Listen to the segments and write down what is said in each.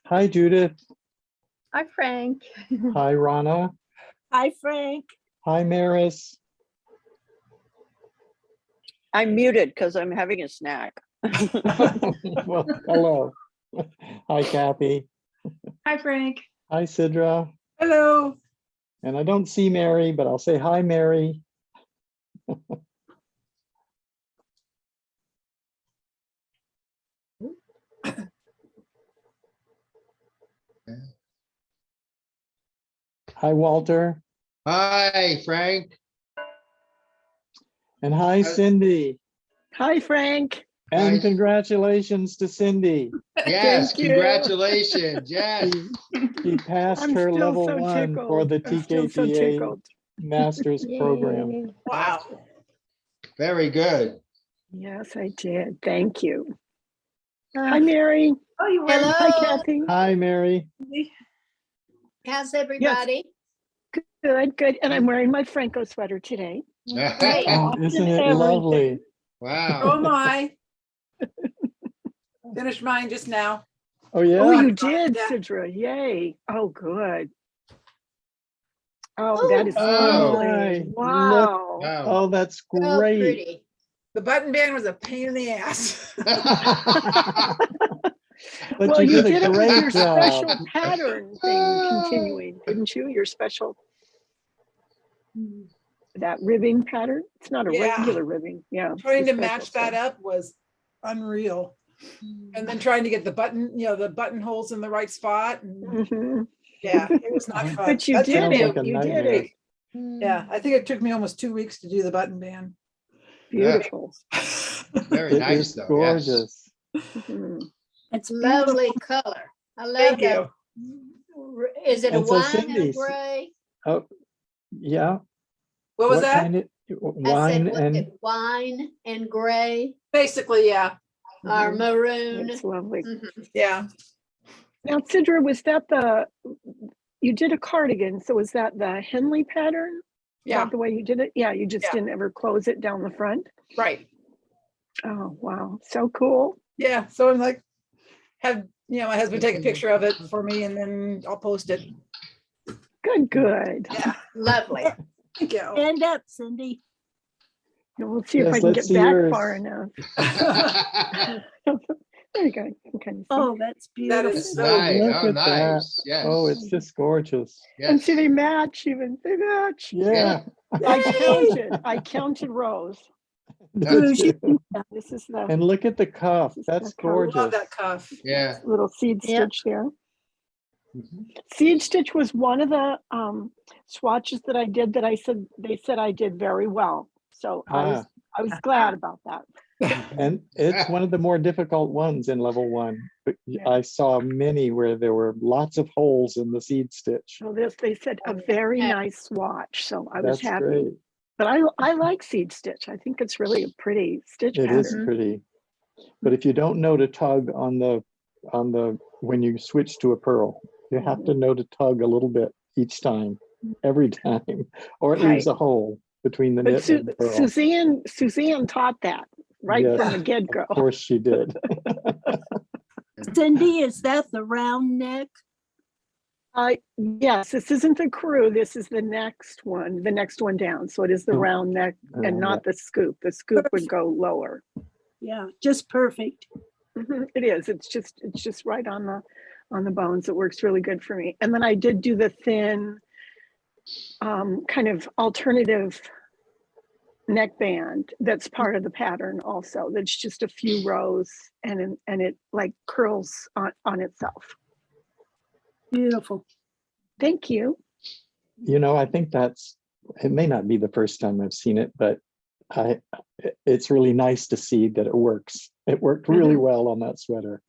Hi, Judith. Hi, Frank. Hi, Rana. Hi, Frank. Hi, Maris. I'm muted because I'm having a snack. Well, hello. Hi, Kathy. Hi, Frank. Hi, Sidra. Hello. And I don't see Mary, but I'll say hi, Mary. Hi, Walter. Hi, Frank. And hi, Cindy. Hi, Frank. And Hi. congratulations to Cindy. Yes, Thank you. congratulations. Yes. She passed I'm her still level so 1 for tickled. the I'm still so TKTA tickled. Master's Program. Yay. Wow. Very good. Yes, I did. Thank you. Hi, Mary. Oh, you were. Hello. Hi, Kathy. Hi, Mary. How's everybody? Good, good. And I'm wearing my Phrancko sweater today. Great. Oh, isn't it Everything. lovely? So Wow. am I. Finished mine just now. Oh, yeah. Oh, you did, Yeah. Sidra. Yay. Oh, good. Oh, Oh, that is oh. lovely. Look. Wow. Wow. Oh, that's So great. pretty. The button band was a pain in the ass. But Well, you you did did a it with great your job. special pattern thing continuing, didn't you? Your special, that ribbing pattern. It's not a Yeah. regular ribbing. Yeah. Trying the to special match that stuff. up was unreal. And then trying to get the button, the buttonholes in the right spot. And Mhm. yeah, it was not fun. But you That took did me- Sounds like a You did nightmare. it. Yeah, I think it took me almost 2 weeks to do the button band. Beautiful. Very It nice, is though. gorgeous. Mhm. It's Lovely color. I love Thank that. you. Is it a And so wine and a Cindy's- gray? Oh, yeah. What was that? kind of I wine said, was and it wine and gray Basically, yeah. or Mhm. maroon? It's lovely. Mhm. Yeah. Now, Sidra, was that you did a cardigan, so was that the Henley pattern? Is Yeah. that the way you did it? Yeah, you just Yeah. didn't ever close it down the front. Right. Oh, wow. So cool. Yeah. So I'm like, have my husband take a picture of it for me and then I'll post it. Good, good. Yeah. Lovely. Thank you. Stand up, Cindy. And we'll see if Yes, I can let's get see back yours. far enough. There you go. You can kind of see. Oh, that's That beautiful. is so Nice. Look Oh, at that. nice. Yes. Oh, it's just gorgeous. And see, Yes. they match even. They match. Yeah. I counted rows. Who's you? This is the And look at the cuff. This is That's the cuff. love gorgeous. that cuff. Yeah. little seed Yeah. stitch there. Mhm. Seed stitch was one of the swatches that I did that they said I did very well. So I was glad about that. And it's one of the more difficult ones in level 1. But Yeah. I saw many where there were lots of holes in the seed stitch. So they said a very nice swatch. So I was That's happy. great. But I like seed stitch. I think it's really a pretty stitch It is pattern. pretty. But if you don't know to tug on the when you switch to a purl, you have to know to tug a little bit each time, every time, or it leaves a hole between the But knit and the purl. Suzanne taught that right Yes, from the get-go. Of course she did. Cindy, is that the round neck? Yes, this isn't the crew. This is the next one down. So it is the Oh, round neck and around not the scoop. The scoop would go lower. Yeah, just perfect. It is. It's just right on the bones. It works really good for me. And then I did do the thin kind of alternative neckband that's part of the pattern also. That's just a few rows and it like curls on itself. Beautiful. Thank you. I think it may not be the first time I've seen it, but it's really nice to see that it works. It worked really well on that sweater.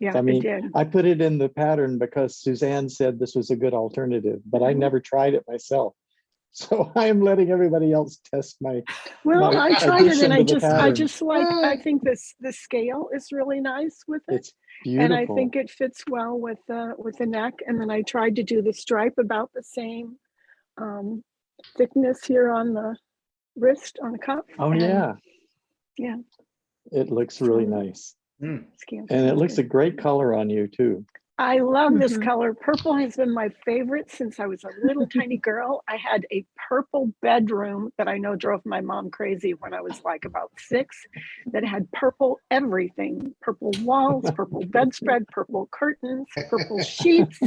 Yeah, I mean, it did. I put it in the pattern because Suzanne said this was a good alternative, but I never tried it myself. So I am letting everybody else test my. Well, my I tried it and addition to the I pattern. just like, I think the scale is really nice with it. It's beautiful. And I think it fits well with the neck. And then I tried to do the stripe about the same thickness here on the wrist, on the cuff. Oh, and yeah. Yeah. It looks really nice. Mm. Scale And it looks a good. great color on you too. I love this Mhm. color. Purple has been my favorite since I was a little tiny girl. I had a purple bedroom that I know drove my mom crazy when I was like about 6, that had purple everything, purple walls, purple bedspread, purple curtains, purple sheets.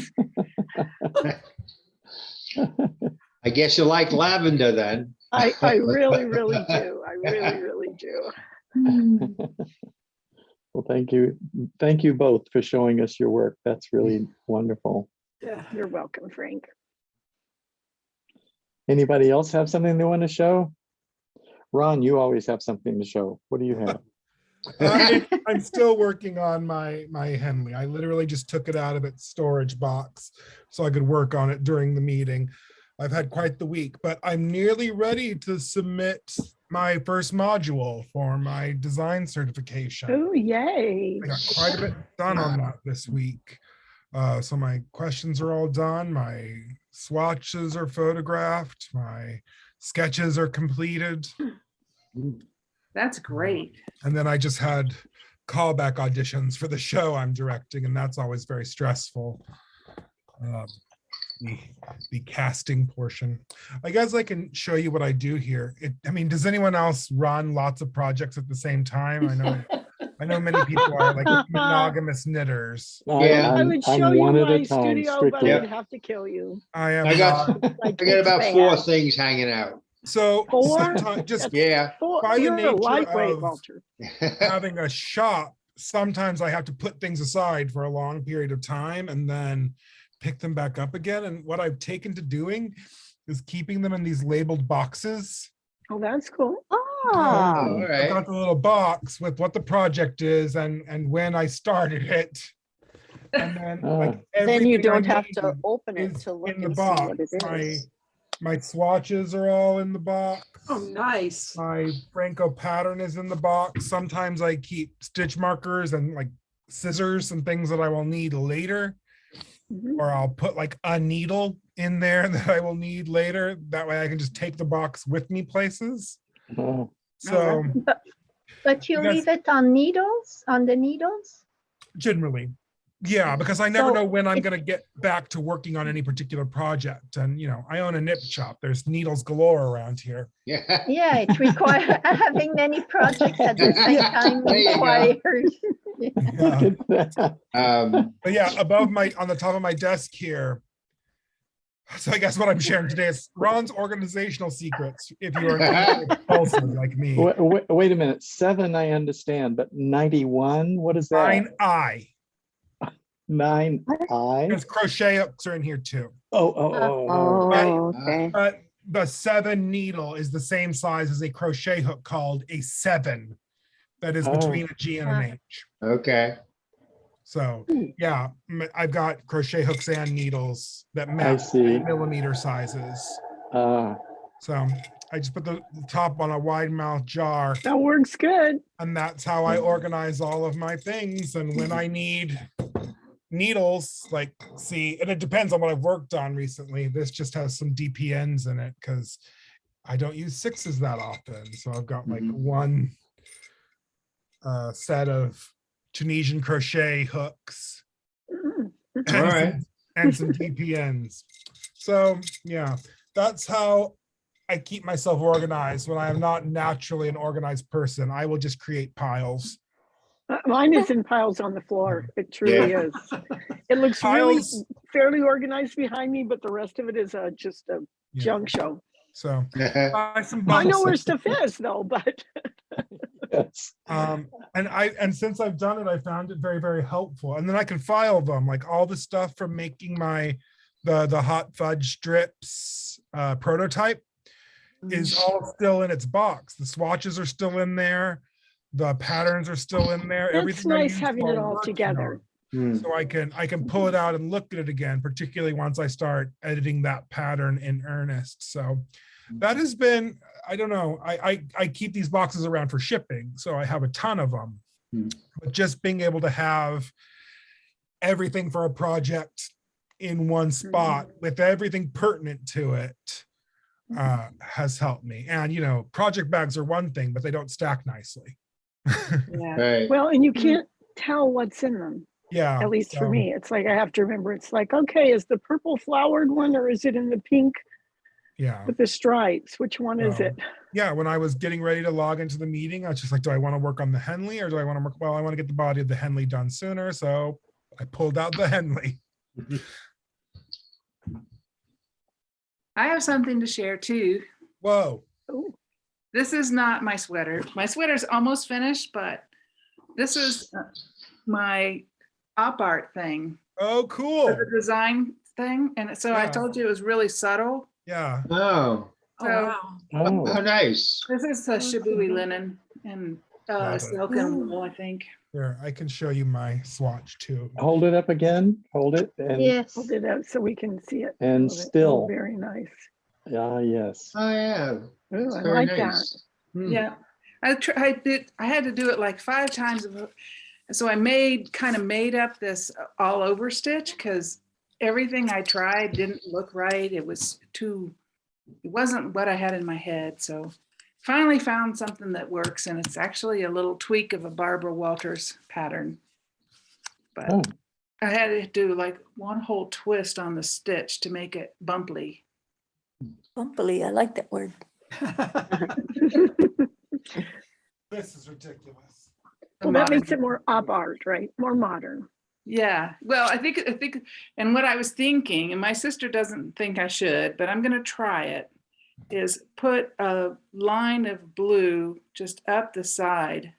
I guess you like lavender then. I really, really do. I really, really do. Well, thank you. Thank you both for showing us your work. That's really wonderful. Yeah. You're welcome, Frank. Anybody else have something they want to show? Ron, you always have something to show. What do you have? I'm still working on my Henley. I literally just took it out of its storage box so I could work on it during the meeting. I've had quite the week, but I'm nearly ready to submit my first module for my design certification. Oh, yay. I got quite a bit done on that this week. So my questions are all done. My swatches are photographed. My sketches are completed. That's great. And then I just had callback auditions for the show I'm directing, and that's always very stressful. The casting portion. I guess I can show you what I do here. I mean, does anyone else run lots of projects at the same time? I know many people are like monogamous knitters. Yeah. I would show I'm you one at my a time, studio, but strictly. I would have to kill you. I am I got- not. Like, I got it's about bad. 4 things hanging out. So 4? sometimes just Yeah. by the You're a nature lightweight, of- Walter. having a shop, sometimes I have to put things aside for a long period of time and then pick them back up again. And what I've taken to doing is keeping them in these labeled boxes. Oh, that's cool. All I've right. got the little box with what the project is and when I started it. And then like Then you everything I don't have to need open it is to look in the and see what it box. is. My swatches are all in the box. Oh, nice. My Phrancko pattern is in the box. Sometimes I keep stitch markers and like scissors and things that I will need later. Mhm. Or I'll put like a needle in there that I will need later. That way I can just take the box with me places. Oh, So But you Yes. leave it on needles, on the needles? generally, yeah, because I never So know when I'm it- going to get back to working on any particular project. And, I own a knit shop. There's needles galore around here. Yeah. Yeah, it requires, having many projects at the same time There you go. requires. Yeah. look at that. But yeah, on the top of my desk here. So I guess what I'm sharing today is Ron's organizational secrets. If you are compulsive like me. Wait a minute. 7, I understand, but 91, what is that? 9I. 9I? Because crochet hooks are in here too. Oh. okay. But the 7 needle is the same size as a crochet hook called a 7. That is between a G and an H. Okay. So yeah, I've got crochet hooks and needles that I match see. millimeter sizes. Ah, So I just put the top on a wide mouth jar, That works good. and that's how I organize all of my things. And when I need needles, and it depends on what I've worked on recently. This just has some DPNs in it because I don't use 6s that often. So I've got like one set of Tunisian crochet hooks Mm. and, All right. some DPNs. So yeah, that's how I keep myself organized. When I am not naturally an organized person, I will just create piles. Mine is in piles on the floor. It truly is. It looks really Piles. fairly organized behind me, but the rest of it is just a Yeah. junk show. So buy some I know where boxes. stuff is though, but yes. And since I've done it, I found it very, very helpful. And then I can file them, like all the stuff from making the hot fudge strips prototype is all still in its box. The swatches are still in there. The patterns are still in there. it's Everything I nice used having while it all working together. on. So I can pull it out and look at it again, particularly once I start editing that pattern in earnest. So that has been, I don't know, I keep these boxes around for shipping, so I have a ton of them. But just being able to have everything for a project in one spot with everything pertinent to it has helped me. And project bags are one thing, but they don't stack nicely. Yeah. Right. Well, and you can't tell what's in them. Yeah. At least for so, me, it's like I have to remember. It's like, okay, is the purple flowered one or is it in the pink Yeah. with the stripes? Which one is So, it? yeah, when I was getting ready to log into the meeting, I was just like, do I want to work on the Henley or do I want to work? Well, I want to get the body of the Henley done sooner. So I pulled out the Henley. I have something to share too. Whoa. Oh, This is not my sweater. My sweater's almost finished, but this is my op art thing, Oh, cool. the design thing. And so I Yeah. told you it was really subtle. Yeah. Oh, Oh, So wow. Oh, how nice. this is a Shibui linen and Love it. silk and wool, I think. Here, I can show you my swatch too. hold it up again. Hold it and Yes. hold it out so we can see it. And Hold it. Oh, still. very nice. yes. Oh, yeah. Oh, That's I very like that. nice. Hmm. Yeah, I had to do it like 5 times. So I kind of made up this all over stitch because everything I tried didn't look right. It wasn't what I had in my head. So finally found something that works, and it's actually a little tweak of a Barbara Walters pattern. But Oh, I had to do like one whole twist on the stitch to make it bumply. Bumpily, I like that word. This is ridiculous. Well, that makes it more op art, right? More modern. Yeah, well, I think, and what I was thinking, and my sister doesn't think I should, but I'm going to try it, is put a line of blue just up the side,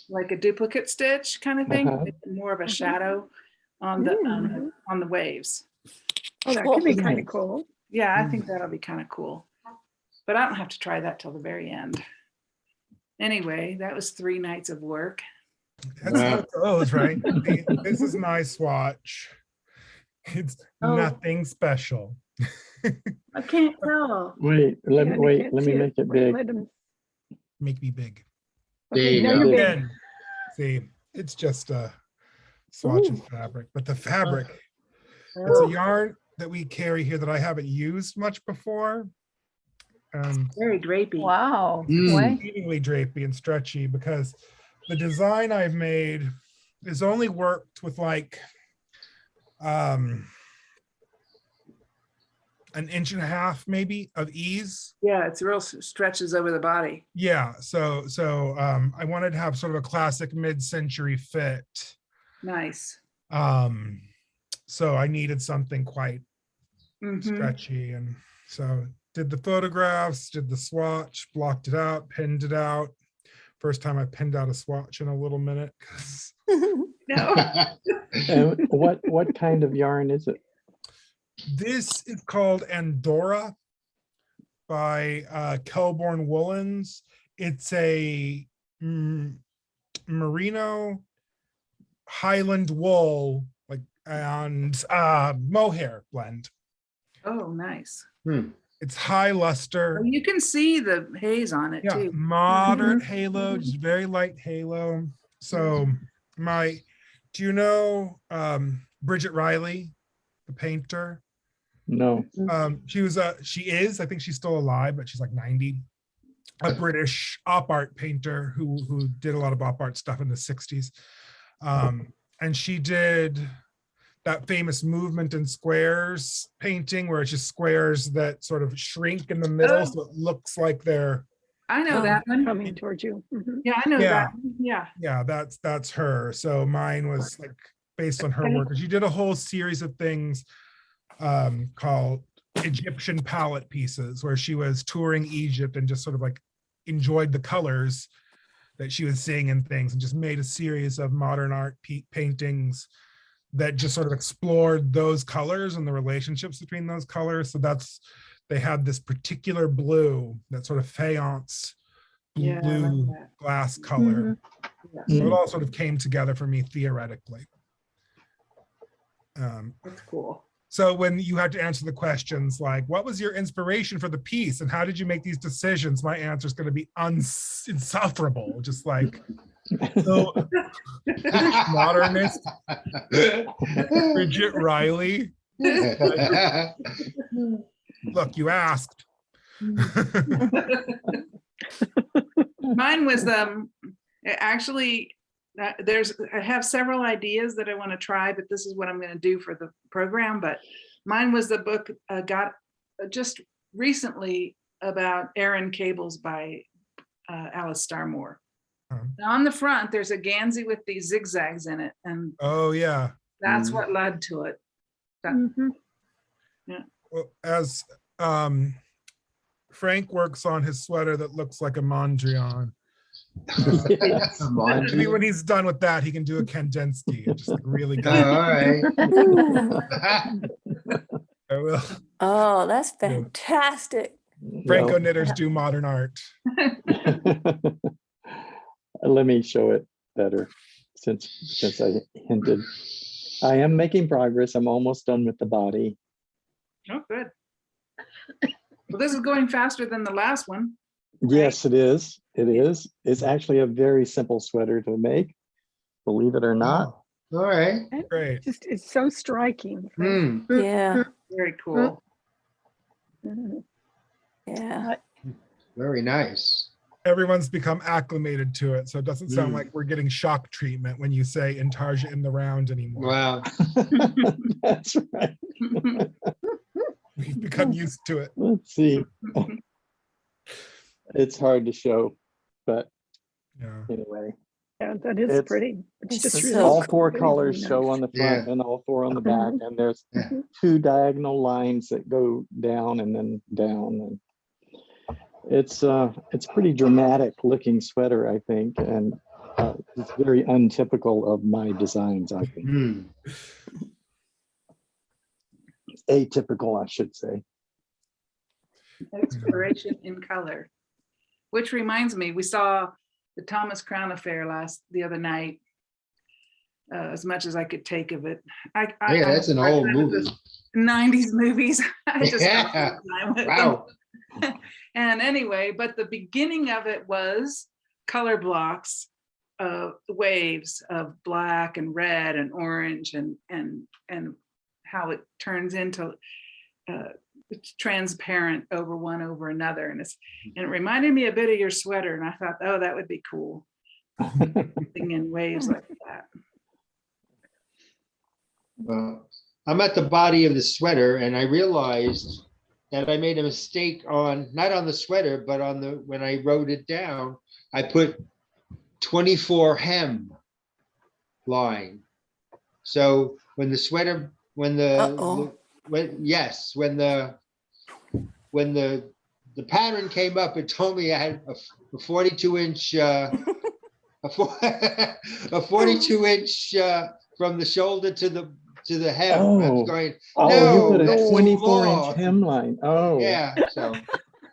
like a duplicate stitch kind of thing, Uh-huh. more of a Mhm. shadow on the waves. Oh, that could be kind Nice. of cool. Yeah, I think that'll be kind of cool, but I don't have to try that till the very end. Anyway, that was 3 nights of work. That's how it goes, right? See, this is my swatch. It's Oh. nothing special. I can't tell. wait, let Yeah, me they wait. can't Let me see make it Wait, big. let them- Make me big. There Okay, you now go. you're big. Again, see, it's just a swatch of Ooh. fabric, but the fabric, it's Oh, a yarn that we carry here that I haven't used much before. And very drapey. Wow. Mm. Way. exceedingly drapey and stretchy because the design I've made is only worked with like an 1.5 inches maybe of ease. Yeah, it's real stretches over the body. Yeah, so I wanted to have sort of a classic mid-century fit. Nice. So I needed something quite Mhm. stretchy, and so did the photographs, did the swatch, blocked it out, pinned it out. First time I pinned out a swatch in a little minute. 'Cause No. And what kind of yarn is it? this is called Andorra by Kelborn Woolens. It's a merino Highland wool and mohair blend. Oh, nice. It's high luster. Well, you can see the haze on it Yeah, too. moderate halo, just very light halo. So do you know Bridget Riley, the painter? No. She is, I think she's still alive, but she's like 90. A British op art painter who did a lot of op art stuff in the 60s. And she did that famous movement in squares painting where it's just squares that sort of shrink in the middle, so it looks like they're I know that one. Coming towards you. Mhm. Yeah, I know Yeah. that one. Yeah. yeah, that's her. So mine was like based on her Okay. work. And she did a whole series of things called Egyptian palette pieces, where she was touring Egypt and just sort of like enjoyed the colors that she was seeing in things and just made a series of modern art paintings that just sort of explored those colors and the relationships between those colors. So they had this particular blue, that sort of faience Yeah, I like blue that. glass color. Yeah, So it all sort of came together for me theoretically. that's cool. So when you had to answer the questions like, what was your inspiration for the piece and how did you make these decisions? My answer is going to be insufferable. Just like, so modernist Bridget Riley. Look, you asked. Mine was actually I have several ideas that I want to try, but this is what I'm going to do for the program. But mine was the book got just recently about Aaron Cables by Alice Starmore. Now on the front, there's a Gansey with these zigzags in it, and Oh, yeah. that's what led to it. Mhm. Well, as Frank works on his sweater that looks like a Mondrian. Yes. Maybe when he's done with that, he can do a Kandinsky. It's just like really Oh, good. all right. Ooh. I will. Oh, that's Yeah. fantastic. Franco Well, knitters do modern art. let me show it better since I hinted. I am making progress. I'm almost done with the body. Oh, good. Well, this is going faster than the last one. Yes, it is. It is. It's actually a very simple sweater to make, believe it or not. Oh, all right. Great. Just, it's so striking. Hmm. Yeah, Very cool. Mhm. yeah. Very nice. Everyone's become acclimated to it, so it doesn't sound Mm. like we're getting shock treatment when you say Intarsia in the round anymore. Wow. That's right. We've become used to it. Let's see. It's hard to show, but Yeah. anyway, Yeah, that is It's- pretty. It's it's just so really all cool. four very, colors very show nice. on the front Yeah. and all four on the back, and there's Yeah. two diagonal lines that go down and then down, and it's pretty dramatic looking sweater, I think, and it's very untypical of my designs, I think. Hmm. Atypical, I should say. Exploration in color. Which reminds me, we saw the Thomas Crown Affair the other night. As much as I could take of it. Yeah, that's an old movie. 90s movies. I just have a Yeah. hard time with them. Wow. And anyway, but the beginning of it was color blocks of waves of black and red and orange and how it turns into it's transparent over one over another. And it reminded me a bit of your sweater. And I thought, oh, that would be cool. Something in waves like that. Well, I'm at the body of the sweater and I realized that I made a mistake not on the sweater, but when I wrote it down, I put 24 hem line. So when the sweater, when the pattern came up, it told me I had a 42-inch, a 42-inch from the shoulder to the hem. I was Oh. going, Oh, no, you put a that's too 24-inch long. hemline. Oh, Yeah, so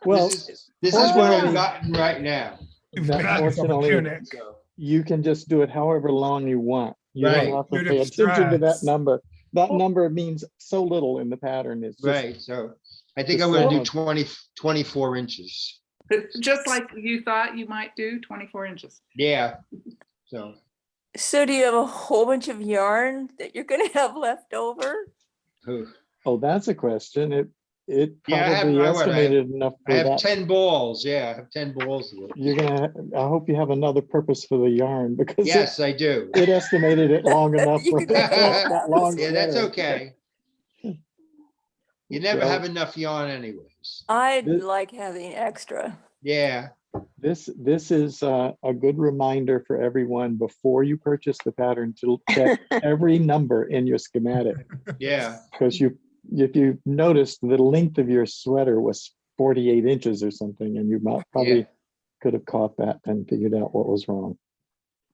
well, this is what I've fortunately- gotten right now. You've That made yourself a fortunately- tunic. So, you can just do it however long you want. You Right. don't have to Unit pay attention to that stress. number. That number means so little in the pattern. It's just, right, so I think just I'm gonna do so- 24 inches. Just like you thought you might do, 24 inches. Yeah, so. So do you have a whole bunch of yarn that you're gonna have left over? Ooh. oh, that's a question. It Yeah, I have- probably I would- estimated enough I for have that. 10 balls, yeah, I have 10 balls of it. I hope you have another purpose for the yarn because Yes, I do. it estimated it long enough You for could make that long. Yeah, that's sweater. okay. You never So- have enough yarn anyways. I'd This- like having extra. Yeah, This is a good reminder for everyone before you purchase the pattern to check every number in your schematic. yeah, Because if you noticed the length of your sweater was 48 inches or something, and you probably Yeah. could have caught that and figured out what was wrong.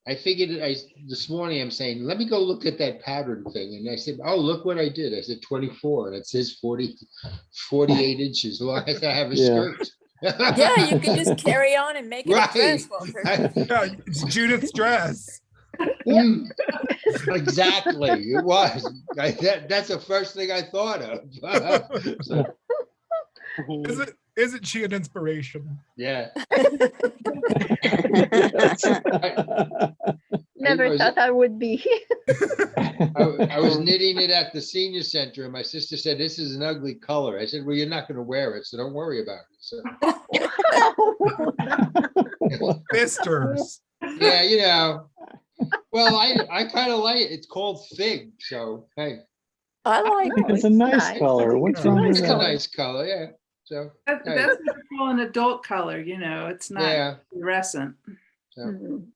I figured this morning I'm saying, let me go look at that pattern thing. And I said, oh, look what I did. I said 24 and it says 48 inches long. I said, I have a Yeah. skirt. Yeah, you can just carry on and make it a dress, Right. Walter. Yeah, it's Judith's dress. Mm, exactly, it was. That's the first thing I thought of. So, Isn't she an inspiration? yeah. Yes. Never was- thought I would be. I was knitting it at the senior center and my sister said, this is an ugly color. I said, well, you're not going to wear it, so don't worry about it. So, Misters. yeah, Well, I kind of like it. It's called fig, so hey, I like Oh, It's a nice nice. color. What's It's a wrong nice with it's a that? color. nice color, yeah. So hey, That's what we call an adult color, you know, it's not yeah. fluorescent. So. Mhm.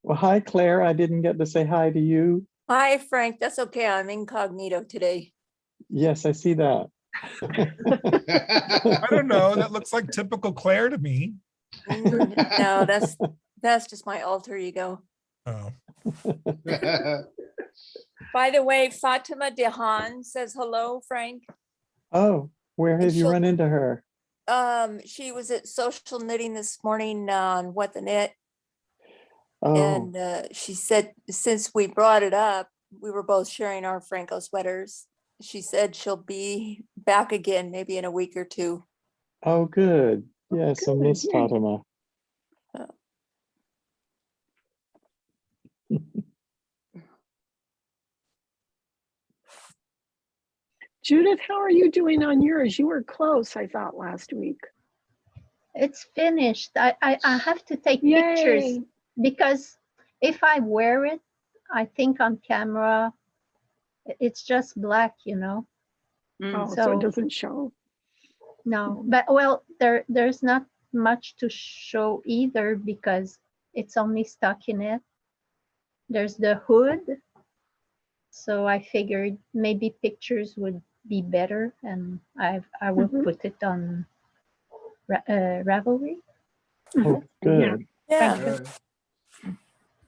Well, hi, Claire. I didn't get to say hi to you. Hi, Frank. That's okay. I'm incognito today. Yes, I see that. I don't know. That looks like typical Claire to me. No, that's just my alter ego. Oh, By the way, Fatima Dehan says hello, Frank. Oh, where have you she'll- run into her? She was at social knitting this morning on What the Knit, Oh, and she said since we brought it up, we were both sharing our Phrancko sweaters. She said she'll be back again maybe in a week or two. oh, good. Yes, I good, miss yay. Fatima. Judith, how are you doing on yours? You were close, I thought, last week. It's finished. I have to take pictures Yay. because if I wear it, I think on camera, it's just black, you know. Oh, so So- it doesn't show. No, but well, there's not much to show either because it's only stuck in it. There's the hood. So I figured maybe pictures would be better, and I will Mhm. put it on Ravelry. Oh, good. Yeah. Good.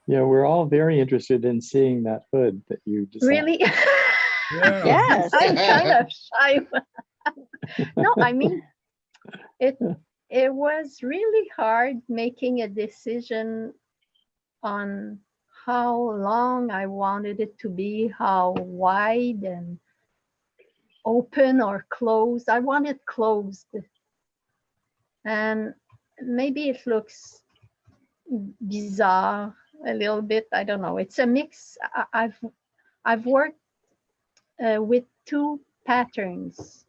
Yeah, we're all very interested in seeing that hood that you designed. Really? yeah. Yes, I'm kind of shy. No, I mean, it was really hard making a decision on how long I wanted it to be, how wide and open or closed. I want it closed. And maybe it looks bizarre a little bit. I don't know. It's a mix. I've worked with two patterns.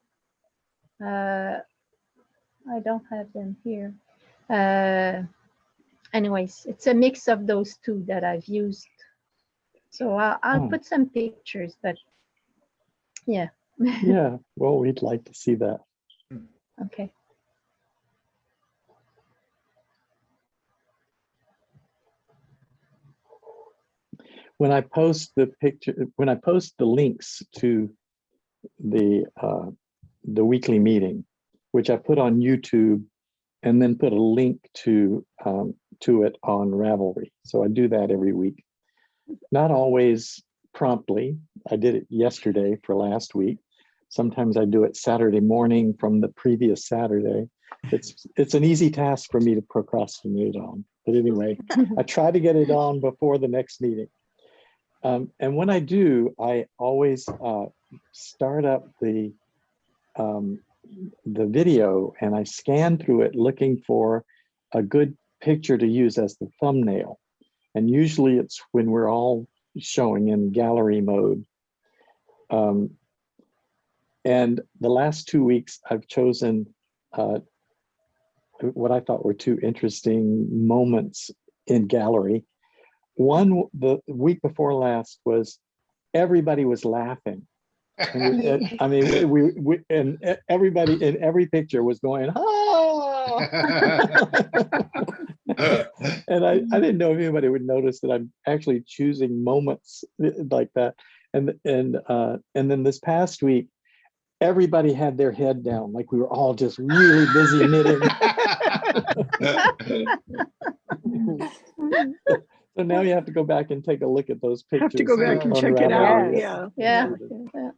I don't have them here. Anyways, it's a mix of those two that I've used. So I'll Oh. put some pictures, but yeah. Yeah, well, we'd like to see that. Okay. When I post the picture, when I post the links to the weekly meeting, which I put on YouTube, and then put a link to it on Ravelry. So I do that every week. Not always promptly. I did it yesterday for last week. Sometimes I do it Saturday morning from the previous Saturday. It's an easy task for me to procrastinate on. But anyway, I try to get it on before the next meeting. And when I do, I always start up the video and I scan through it looking for a good picture to use as the thumbnail. And usually it's when we're all showing in gallery mode. And the last 2 weeks I've chosen what I thought were two interesting moments in gallery. One, the week before last, was everybody was laughing. And I mean, we and everybody in every picture was going, ah! And I didn't know if anybody would notice that I'm actually choosing moments like that. And then this past week, everybody had their head down, like we were all just really busy knitting. So now you have to go back and take a look at those pictures. Have to go back and on check it out. Ravelry. Yeah. Yeah.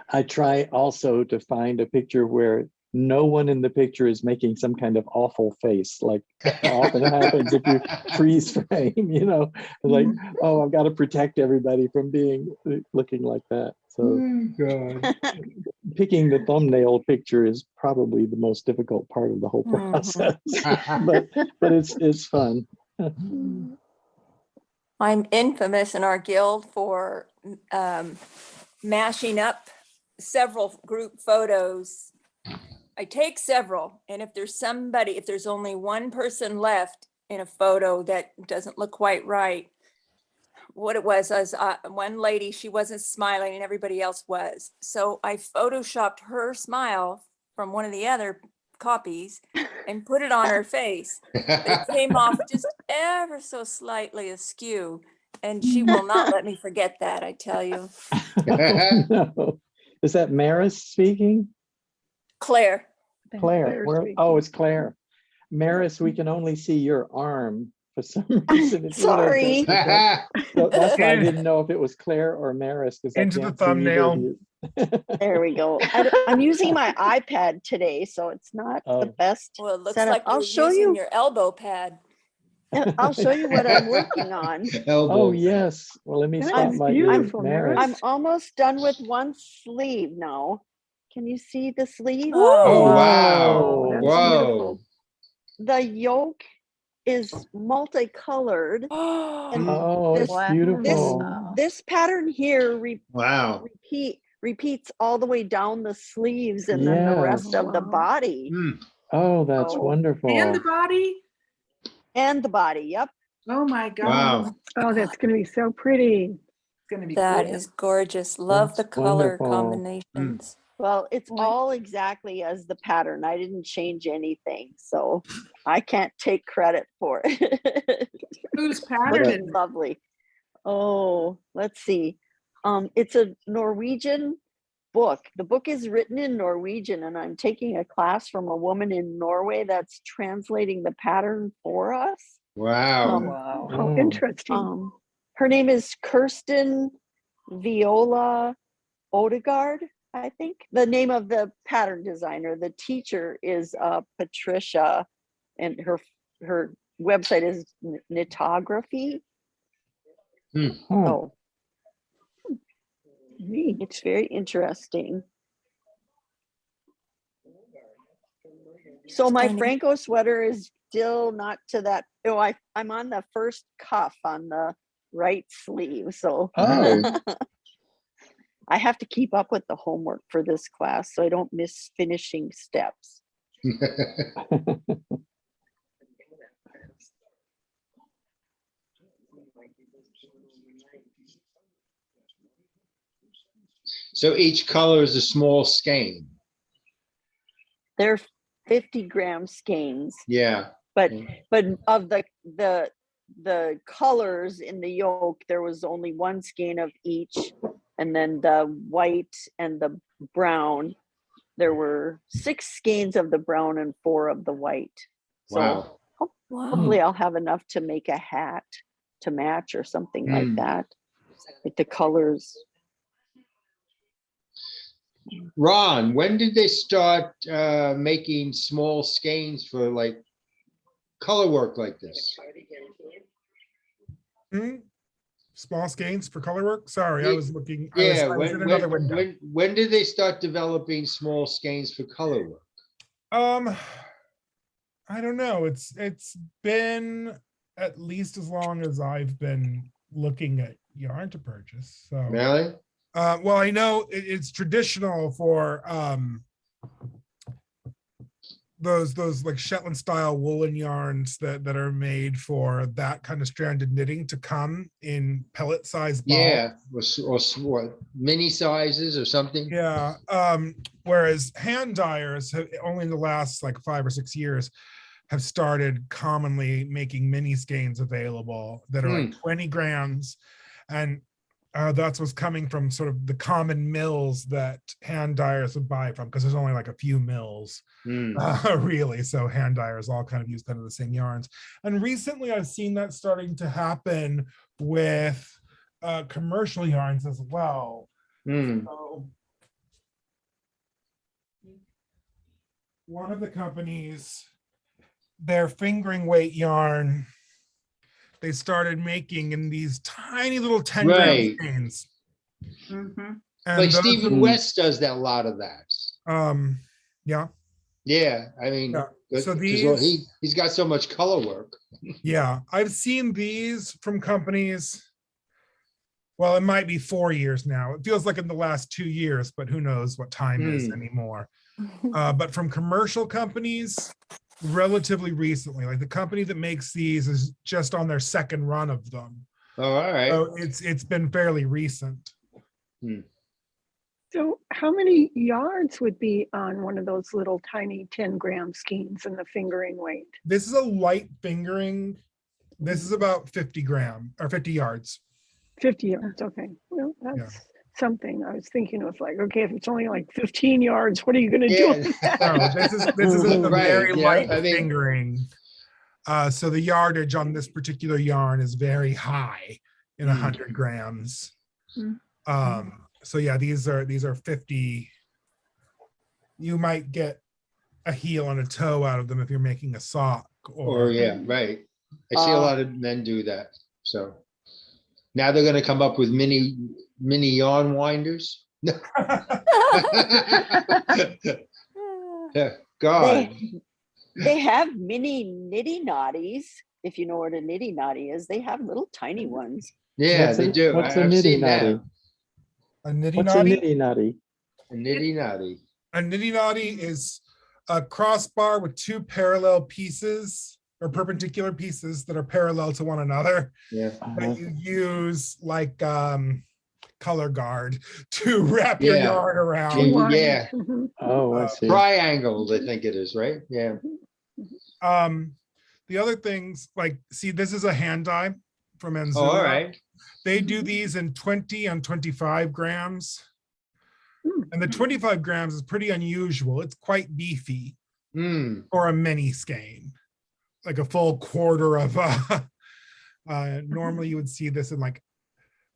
I try also to find a picture where no one in the picture is making some kind of awful face, like often happens if you freeze frame, you know, like, oh, I've got to protect everybody from looking like that. So God. picking the thumbnail picture is probably the most difficult part of the whole process, but it's fun. I'm infamous in our guild for mashing up several group photos I take several, and if there's only one person left in a photo that doesn't look quite right, what it was one lady, she wasn't smiling and everybody else was. So I photoshopped her smile from one of the other copies and put it on her face. But it came off just ever so slightly askew, and she will not let me forget that, I tell you. No. Is that Maris speaking? Claire. Claire, Claire's where, speaking. oh, it's Claire. Maris, we can only see your arm for some reason. It's a little Sorry. difficult. So that's why I didn't know if it was Claire or Maris. Into the thumbnail. There we go. I'm using my iPad today, so it's not the Oh. best Well, it looks setup. like I'll you're show using you. your elbow pad. I'll show you what I'm working on. Elbow. Oh, yes. Well, let me That stop is by your beautiful, Maris. I'm almost done with one sleeve now. Can you see the sleeve? Oh, Whoa. wow. That's Whoa. beautiful. The yoke is multicolored. And Oh, it's Wow. beautiful. this pattern here Wow. repeats all the way down the sleeves and then the rest of the Wow. body. Mm. Oh, that's Oh. wonderful. And the body? And the body, yep. Oh my God. Wow. Oh, that's going to be so pretty. It's gonna be That cool. is gorgeous. Love the That's color wonderful. combinations. Well, it's Boy. all exactly as the pattern. I didn't change anything, so I can't take credit for it. Whose Looks pattern is it? lovely. Oh, let's see. It's a Norwegian book. The book is written in Norwegian, and I'm taking a class from a woman in Norway that's translating the pattern for us. Wow. Wow. How Oh. interesting. Her name is Kirsten Viola Odegaard, I think. The name of the pattern designer. The teacher is Patricia, and her website is Knitography. Huh. Oh, Neat. it's very interesting. So my Kinda- Phrancko sweater is still not to that. Oh, I'm on the first cuff on the right sleeve. So Oh. I have to keep up with the homework for this class so I don't miss finishing steps. So each color is a small skein. They're 50-gram skeins, Yeah. but Mm. but of the colors in the yoke, there was only one skein of each, and then the white and the brown, there were 6 skeins of the brown and 4 of the white. So Wow. hopefully I'll have enough to make a hat to match or something like Mm. that, with the colors. Ron, when did they start making small skeins for like color work like this? Hmm? Small skeins for color work? Sorry, I Ye- was looking. Yeah, I was in another window. when did they start developing small skeins for color work? I don't know. It's been at least as long as I've been looking at yarn to purchase. So Really? well, I know it's traditional for those like Shetland style woolen yarns that are made for that kind of stranded knitting to come in pellet size balls. Yeah, or what, mini sizes or something? Yeah. Whereas hand dyers have only in the last like 5 or 6 years have started commonly making mini skeins available that are like 20 grams. And that's what's coming from sort of the common mills that hand dyers would buy from, because there's only like a few mills really. So hand dyers all kind of use kind of the same yarns. And recently I've seen that starting to happen with commercial yarns as well. So one of the companies, their fingering weight yarn, they started making in these tiny little 10 gram Right. skeins. Mhm. And Like those Stephen are- West does that, a lot of that. yeah. Yeah, I mean, Yeah. but- So 'cause these- he's got so much color work. Yeah, I've seen these from companies. Well, it might be 4 years now. It feels like in the last 2 years, but who knows what time is anymore. But from commercial companies, relatively recently, like the company that makes these is just on their second run of them. Oh, all right. So it's been fairly recent. So how many yards would be on one of those little tiny 10-gram skeins in the fingering weight? This is a light fingering. This is about 50 gram or 50 yards. 50 yards, okay. Well, that's Yeah. something. I was thinking of like, okay, if it's only like 15 yards, what are you gonna do Yeah. with that? No, this is a Right, very yeah, light I mean- fingering. So the yardage on this particular yarn is very high in 100 grams. So yeah, these are 50. You might get a heel and a toe out of them if you're making a sock Or yeah, right. I see a lot of men do that. So now they're gonna come up with mini yarn winders. Yeah, God. They have mini nitty noddies. If you know what a nitty noddy is, they have little tiny ones. Yeah, What's they a- do. what's a I've nitty seen noddy? them. A nitty What's a noddy? nitty noddy? A nitty noddy. A nitty noddy is a crossbar with two parallel pieces or perpendicular pieces that are parallel to one another Yeah. that you use like color guard to wrap your Yeah. yarn around. Yeah. Mhm. Oh, I see. Triangles, I think it is, right? Yeah. The other things like, see, this is a hand dye from Enzula. Oh, all right. They do these in 20 and 25 grams. Hmm. And the 25 grams is pretty unusual. It's quite beefy Mm. for a mini skein, like a full quarter of normally you would see this in like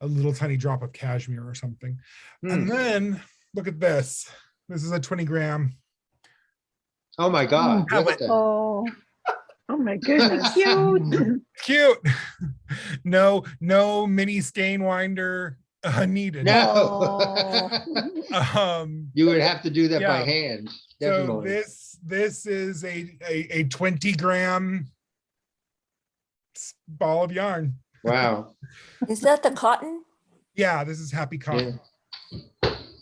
a little tiny drop of cashmere or something. And then look at this. This is a 20 gram. Oh my God, look at that. Oh, Oh my goodness. cute. Cute. No mini skein winder needed. No. You would have to do that by Yeah. hand, So definitely. this is a 20 gram ball of yarn. Wow. Is that the cotton? Yeah, this is happy cotton.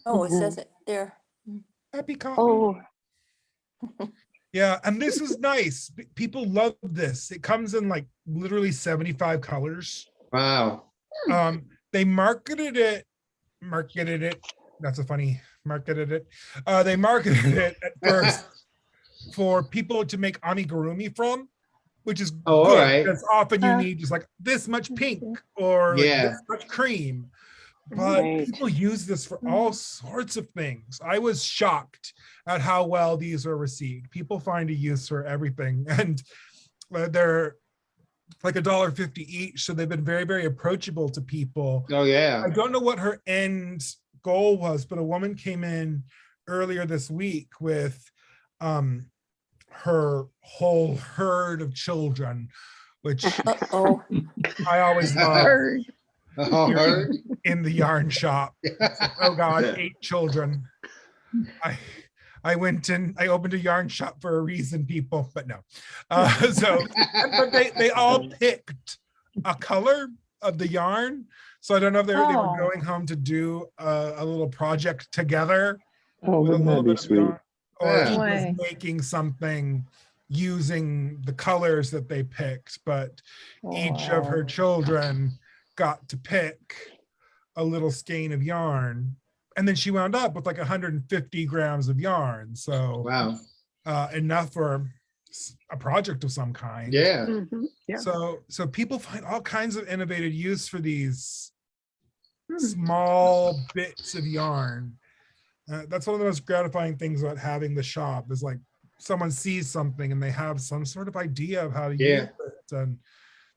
Oh, it says it there. Happy cotton. Oh, Yeah, and this is nice. People love this. It comes in like literally 75 colors. Wow. They marketed it. That's a funny marketed it. They marketed it at first for people to make amigurumi from, which is Oh, all good, right. because often you need just like this much pink or like Yeah. this much cream. But Right. people use this for all sorts of things. I was shocked at how well these are received. People find a use for everything, and they're like $1.50 each. So they've been very, very approachable to people. Oh, yeah. I don't know what her end goal was, but a woman came in earlier this week with her whole herd of children, which Oh, I always love Bird. Oh, heard? in the yarn shop. Oh God, 8 children. I went in, I opened a yarn shop for a reason, people, but no. But they all picked a color of the yarn. So I don't know if they were Oh. going home to do a little project together Oh, with a wouldn't little that be bit of sweet? yarn, or Yeah. she was Way. making something using the colors that they picked, but each of her Wow. children got to pick a little skein of yarn, and then she wound up with like 150 grams of yarn. So Wow. enough for a project of some kind. Yeah. Mhm. Yeah. So people find all kinds of innovative use for these small bits of yarn. That's one of the most gratifying things about having the shop is like someone sees something and they have some sort of idea of how to Yeah. use it, and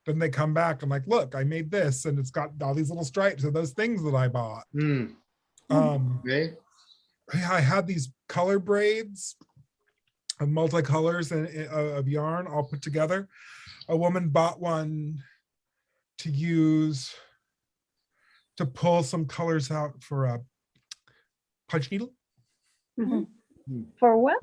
then they come back and like, look, I made this and it's got all these little stripes of those things that I bought. Mm. Okay. I had these color braids of multicolors of yarn all put together. A woman bought one to use to pull some colors out for a punch needle. Mhm. For what?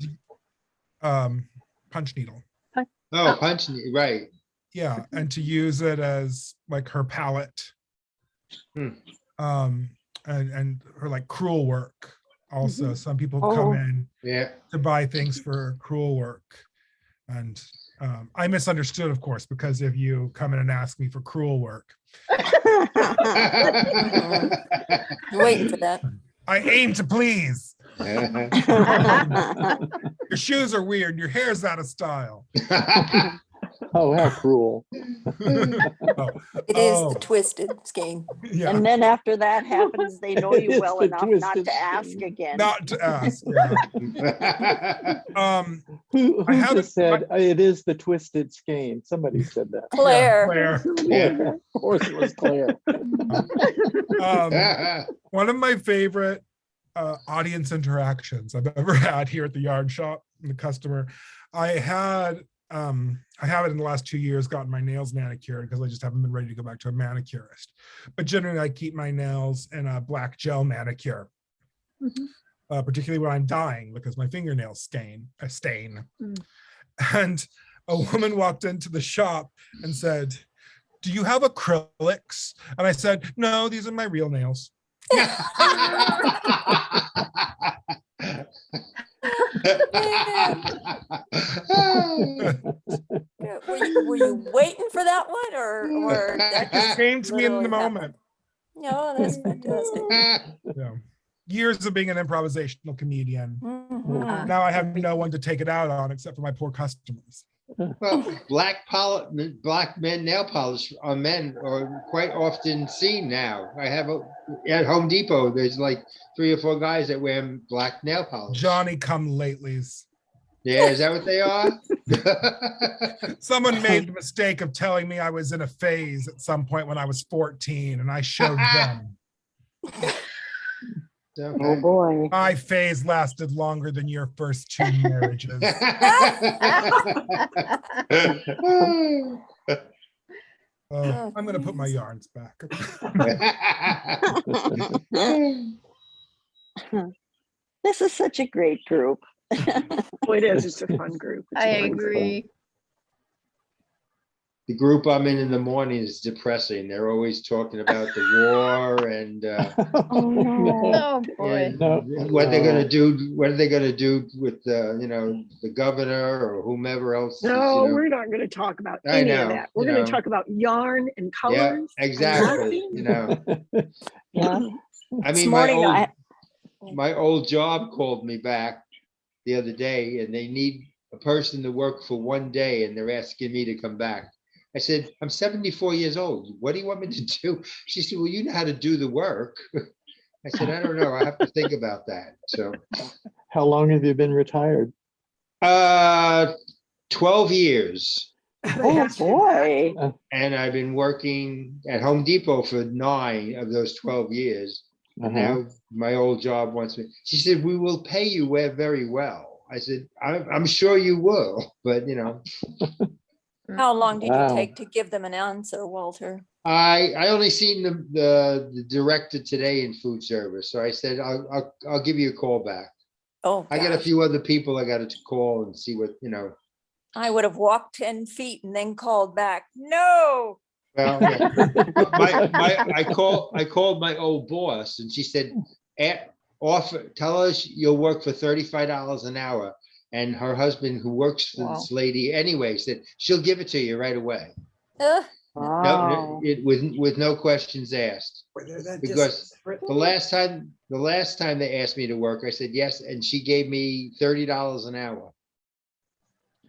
Punch needle. Oh, punch, right. Yeah, and to use it as like her palette. Hmm. And her like crewel work. Also, some people come Oh. in Yeah. to buy things for crewel work. And I misunderstood, of course, because if you come in and ask me for crewel work, You're waiting for that. I aim to please. Your shoes are weird. Your hair's out of style. Oh, how cruel. Oh, It is oh, the twisted skein. yeah, And then after that happens, they know you It's well the enough not twisted to ask skin. again. not to ask. Yeah. Who I haven't- just said it is the twisted skein? Somebody said that. Claire. Claire. Yeah. Of course it was Claire. One of my favorite audience interactions I've ever had here at the yard shop and the customer. I haven't in the last 2 years gotten my nails manicured because I just haven't been ready to go back to a manicurist. But generally, I keep my nails in a black gel manicure, particularly when I'm dyeing because my fingernails stain. And a woman walked into the shop and said, "Do you have acrylics?" And I said, "No, these are my real nails." Were you waiting for that one, or that It just came to me in the literally happened? moment. No, that's fantastic. Yeah. Years of being an improvisational comedian. Mhm. Now I have no one to take it out on except for my poor customers. Well, black men nail polish on men are quite often seen now. I have at Home Depot, there's like 3 or 4 guys that wear black nail polish. Johnny come latelys. Yeah, is that what they are? Someone made the mistake of telling me I was in a phase at some point when I was 14, and I showed them. Oh boy. My phase lasted longer than your first 2 marriages. Oh, I'm going to put my yarns back. This is such a great group. Oh, it is. It's a fun group. It's I a fun group. agree. The group I'm in the morning is depressing. They're always talking about the war and Oh no. Oh, boy. and No, what they're no. gonna do. What are they gonna do with the governor or whomever else? is, No, we're not going to talk about I any know, of that. We're you going know. to talk about yarn and Yeah, colors. and exactly. laughing. Yeah. I This mean, morning my old job called me back the other day, and they need a person to work for 1 day, and they're asking me to come back. I said, I'm 74 years old. What do you want me to do? She said, well, you know how to do the work. I said, I don't know. I have to think about that. So, How long have you been retired? 12 years. Oh boy. And I've been working at Home Depot for 9 of those 12 years. And now my old job wants me. She said, we will pay you very well. I said, I'm sure you will, but How long did Wow. you take to give them an answer, Walter? I only seen the director today in food service. So I said, I'll give you a call back. Oh, I got a gosh. few other people I got to call and see what, I would have walked 10 feet and then called back. No. well, yeah. I called my old boss and she said, tell us you'll work for $35 an hour. And her husband, who works for this lady anyway, said she'll give it to you right away. Wow. With no questions asked. Because the last time they asked me to work, I said yes, and she gave me $30 an hour.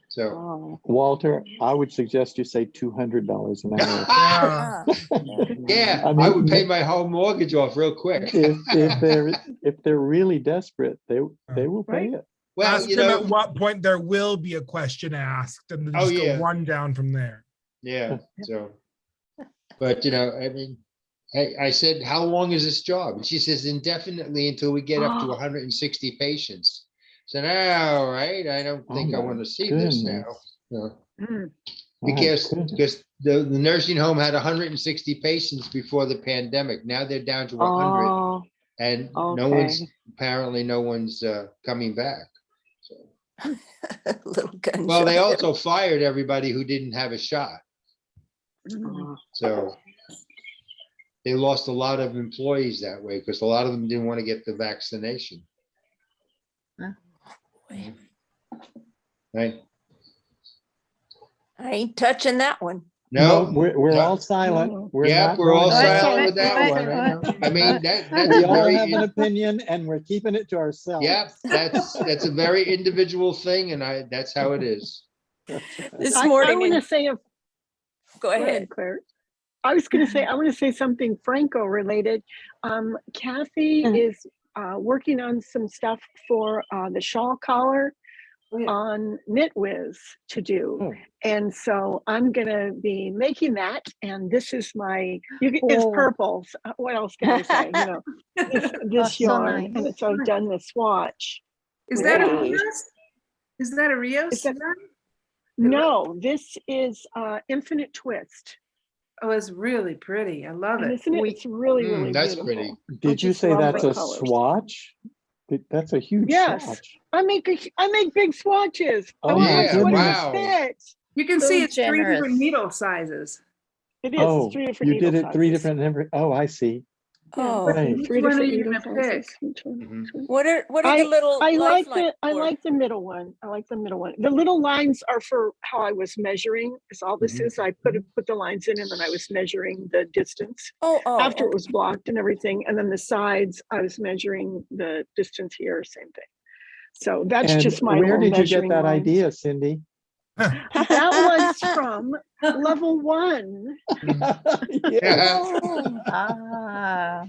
So Oh. Walter, I would suggest you say $200 an hour. Ah, yeah, I I mean, would pay my whole mortgage off real quick. if they're really desperate, they will pay it. Well, Ask them at what point there will be a question asked, and then just go one down from there. Yeah. So, but I mean, I said, how long is this job? And she says, indefinitely until we get up to 160 patients. So all right, I don't think I want to see this now. No. Because the nursing home had 160 patients before the pandemic. Now they're down to 100, and no one's coming back. So. Little gunshot. Well, they also fired everybody who didn't have a shot. So they lost a lot of employees that way because a lot of them didn't want to get the vaccination. Right? I ain't touching that one. No, we're no. all silent. No. We're Yep, not we're all going there. silent with that What? one. I know. What? I mean, that's We a all very, have an opinion and we're keeping it to ourselves. yep, that's a very individual thing, and that's how it is. This I morning, want to in- say, go go ahead. ahead, Claire. I was going to say, I want to say something Phrancko related. Kathy is working on some stuff for the shawl collar Oh, yeah. on KnitWiz to do. Oh. And so I'm going to be making that. And this is my, it's Oh. purple. So what else can I say? You know, this so yarn, nice. and it's all done the swatch. Is with that a that. Rios? Is that a Rios? Is that- yarn? No, this is Infinite Twist. Oh, it's really pretty. I love And it. isn't it? It's really, really That's beautiful. pretty. Did you just say love that's the a colors. swatch? That's a huge Yes. swatch. I make big swatches. I Oh want my my sweater goodness. to wow. fit. You can So see it's 3 generous. different needle sizes. It is. Oh, It's 3 different you needle did it 3 sizes. different. Oh, I see. Oh, Right. Which 3 one are different you needle gonna pick? sizes. Which one? Mhm. Which one? what are the little I like lifelines I for? like the middle one. I like the middle one. The little lines are for how I was measuring. Is all this Mhm. is. I put the lines in, and then I was measuring the distance Oh, after it okay. was blocked and everything. And then the sides, I was measuring the distance here. Same thing. So that's And just my where little did you get measuring that lines. idea, Cindy? That was from level 1, Yes. Oh, ah,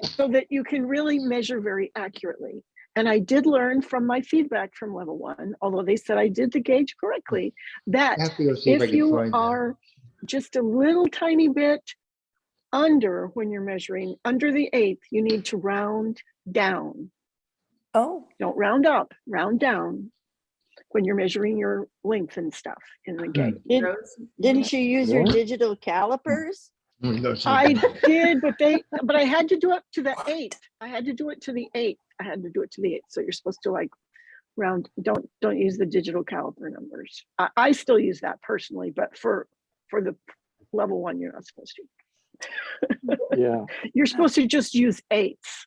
so that you can really measure very accurately. And I did learn from my feedback from level 1, although they said I did the gauge correctly, that I have to go see if I if can you find that. are just a little tiny bit under when you're measuring, under the 1/8, you need to round down. Oh, Don't round up, round down when you're measuring your length and stuff in the gauge. Rose? Didn't you use your Really? digital calipers? No, it's I not. did, but I had to do it to the 8th. I had to do it to the 8th. I had to do it to the 8th. So you're supposed to like round, don't use the digital caliper numbers. I still use that personally, but for the level 1, you're not supposed to. Yeah. You're supposed to just use 8ths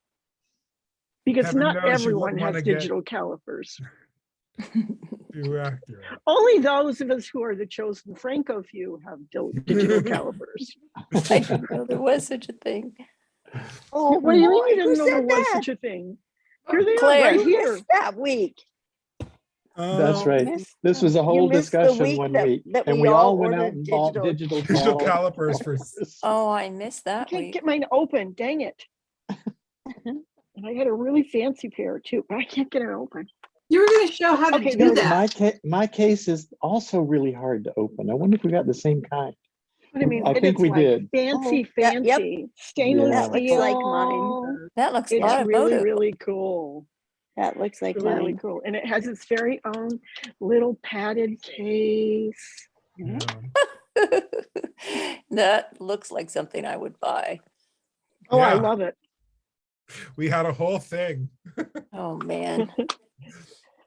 because Heaven not knows you everyone wouldn't has wanna get- digital calipers. Too accurate. Only those of us who are the chosen Phrancko few have digital calipers. I didn't know there was such a thing. Oh, What do you mean boy, you didn't who know there said was that? such a thing? Here they are, Claire. right You here. missed that week. That's Oh, right. Missed- This was a you whole missed the discussion week one that- week, that and we we all all went out ordered and bought digital- digital cal- calipers for Oh, I missed I that can't week. get mine open, dang it. And I had a really fancy pair too, but I can't get it open. You were gonna show how to Okay, do there it that. My case is also really hard to open. I wonder if we got the same kind. What I mean, I and think it's we like did. fancy, Oh, yeah, yep. fancy, stainless Yeah. That looks steel. like mine. That looks It's automotive. really, really cool. That looks like Really, really mine. cool. And it has its very own little padded case. Yeah. That looks like something I would buy. Oh, I Yeah. love it. We had a whole thing. Oh, man.